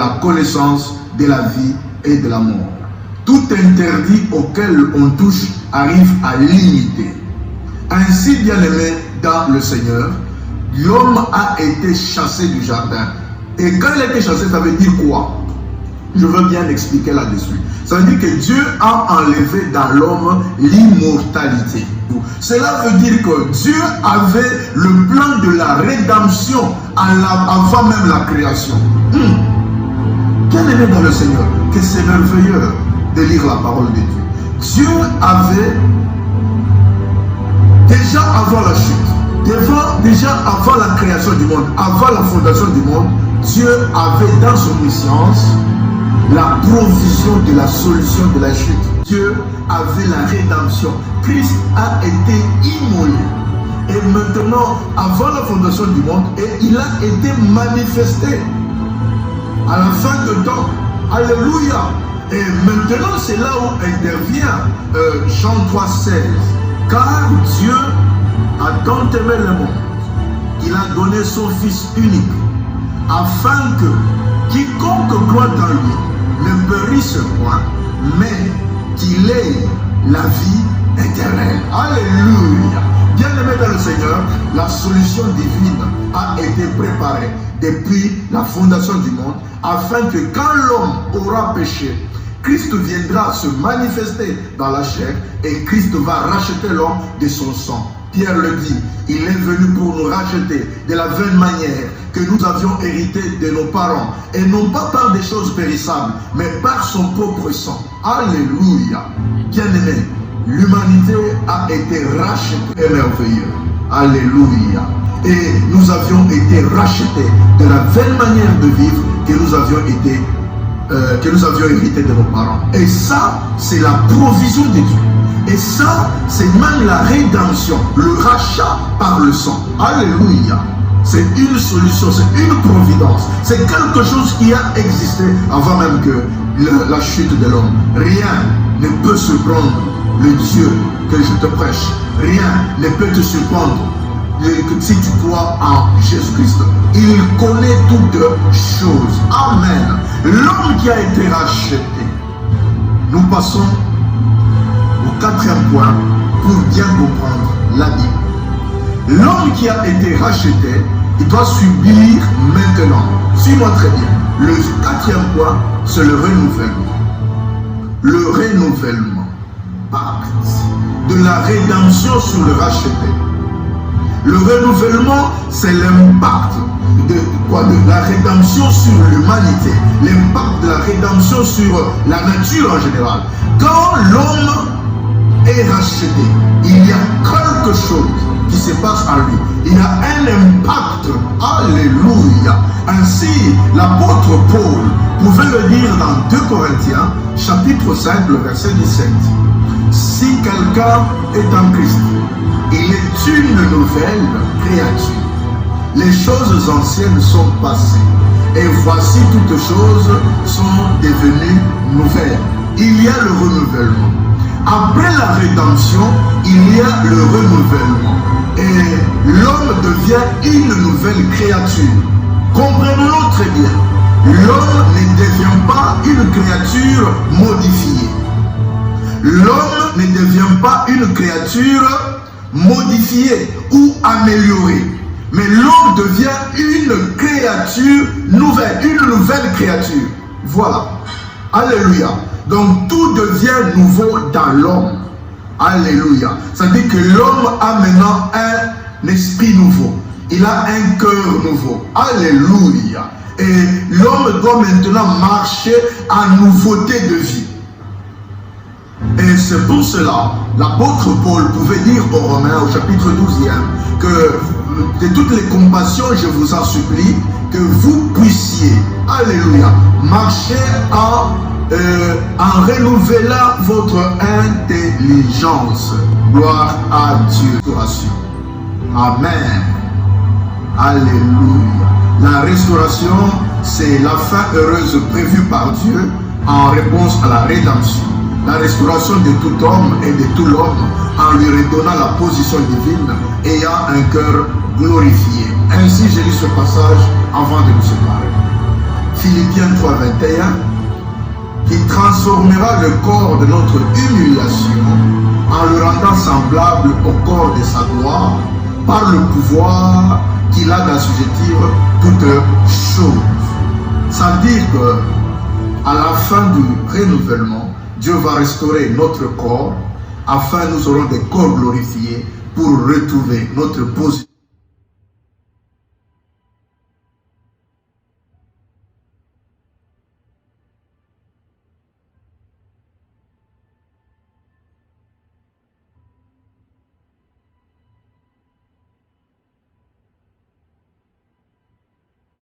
la connaissance, de la vie et de la mort. Tout interdit auquel on touche arrive à l'imiter. Ainsi, bien-aimé dans le Seigneur, l'homme a été chassé du jardin. Et quand il a été chassé, ça veut dire quoi? Je veux bien expliquer là-dessus. Ça veut dire que Dieu a enlevé dans l'homme l'immortalité. Cela veut dire que Dieu avait le plan de la rédemption avant même la création. Bien aimé dans le Seigneur, que c'est merveilleux de lire la parole de Dieu. Dieu avait, déjà avant la chute, déjà avant la création du monde, avant la fondation du monde, Dieu avait dans son omniscience la provision de la solution de la chute. Dieu avait la rédemption. Christ a été immolé. Et maintenant, avant la fondation du monde, il a été manifesté à la fin de temps. Alléluia. Et maintenant, c'est là où intervient Jean 3,16. Car Dieu a tant aimé le monde qu'il a donné son Fils unique, afin que quiconque croit en lui ne périsse point, mais qu'il ait la vie éternelle. Alléluia. Bien-aimé dans le Seigneur, la solution divine a été préparée depuis la fondation du monde, afin que quand l'homme aura péché, Christ viendra se manifester dans la chair et Christ va racheter l'homme de son sang. Pierre le dit, il est venu pour nous racheter de la vaine manière que nous avions hérité de nos parents, et non pas par des choses périssables, mais par son propre sang. Alléluia. Bien-aimé, l'humanité a été rachetée. Et merveilleux. Alléluia. Et nous avions été rachetés de la vaine manière de vivre que nous avions hérité de nos parents. Et ça, c'est la provision de Dieu. Et ça, c'est même la rédemption, le rachat par le sang. Alléluia. C'est une solution, c'est une providence. C'est quelque chose qui a existé avant même que la chute de l'homme. Rien ne peut surprendre le Dieu que je te prêche. Rien ne peut te surprendre si tu crois en Jésus-Christ. Il connaît toutes choses. Amen. L'homme qui a été racheté. Nous passons au quatrième point pour bien comprendre la Bible. L'homme qui a été racheté, il doit subir maintenant. Suis-moi très bien. Le quatrième point, c'est le renouvellement. Le renouvellement. Pacte de la rédemption sur le racheté. Le renouvellement, c'est l'impact de la rédemption sur l'humanité. L'impact de la rédemption sur la nature en général. Quand l'homme est racheté, il y a quelque chose qui se passe en lui. Il y a un impact. Alléluia. Ainsi, l'apôtre Paul pouvait le dire dans 2 Corinthiens, chapitre 5, le verset 17. Si quelqu'un est en Christ, il est une nouvelle créature. Les choses anciennes sont passées, et voici toutes choses sont devenues nouvelles. Il y a le renouvellement. Après la rédemption, il y a le renouvellement. Et l'homme devient une nouvelle créature. Comprenons-le très bien. L'homme ne devient pas une créature modifiée. L'homme ne devient pas une créature modifiée ou améliorée. Mais l'homme devient une créature nouvelle, une nouvelle créature. Voilà. Alléluia. Donc tout devient nouveau dans l'homme. Alléluia. Ça veut dire que l'homme a maintenant un esprit nouveau. Il a un cœur nouveau. Alléluia. Et l'homme doit maintenant marcher en nouveauté de vie. Et c'est pour cela, l'apôtre Paul pouvait dire aux Romains au chapitre 12e que de toutes les compassions, je vous en supplie, que vous puissiez, alléluia, marcher en renouvelant votre intelligence. Gloire à Dieu. Amen. Alléluia. La restauration, c'est la fin heureuse prévue par Dieu en réponse à la rédemption. La restauration de tout homme et de tout l'homme en lui redonnant la position divine, ayant un cœur glorifié. Ainsi, j'ai lu ce passage avant de nous séparer. Philippiens 3:21, qui transformera le corps de notre humiliation en le rendant semblable au corps de sa gloire par le pouvoir qu'il a d'assujettir toutes choses. Sans dire que à la fin du renouvellement, Dieu va restaurer notre corps afin que nous aurons des corps glorifiés pour retrouver notre position.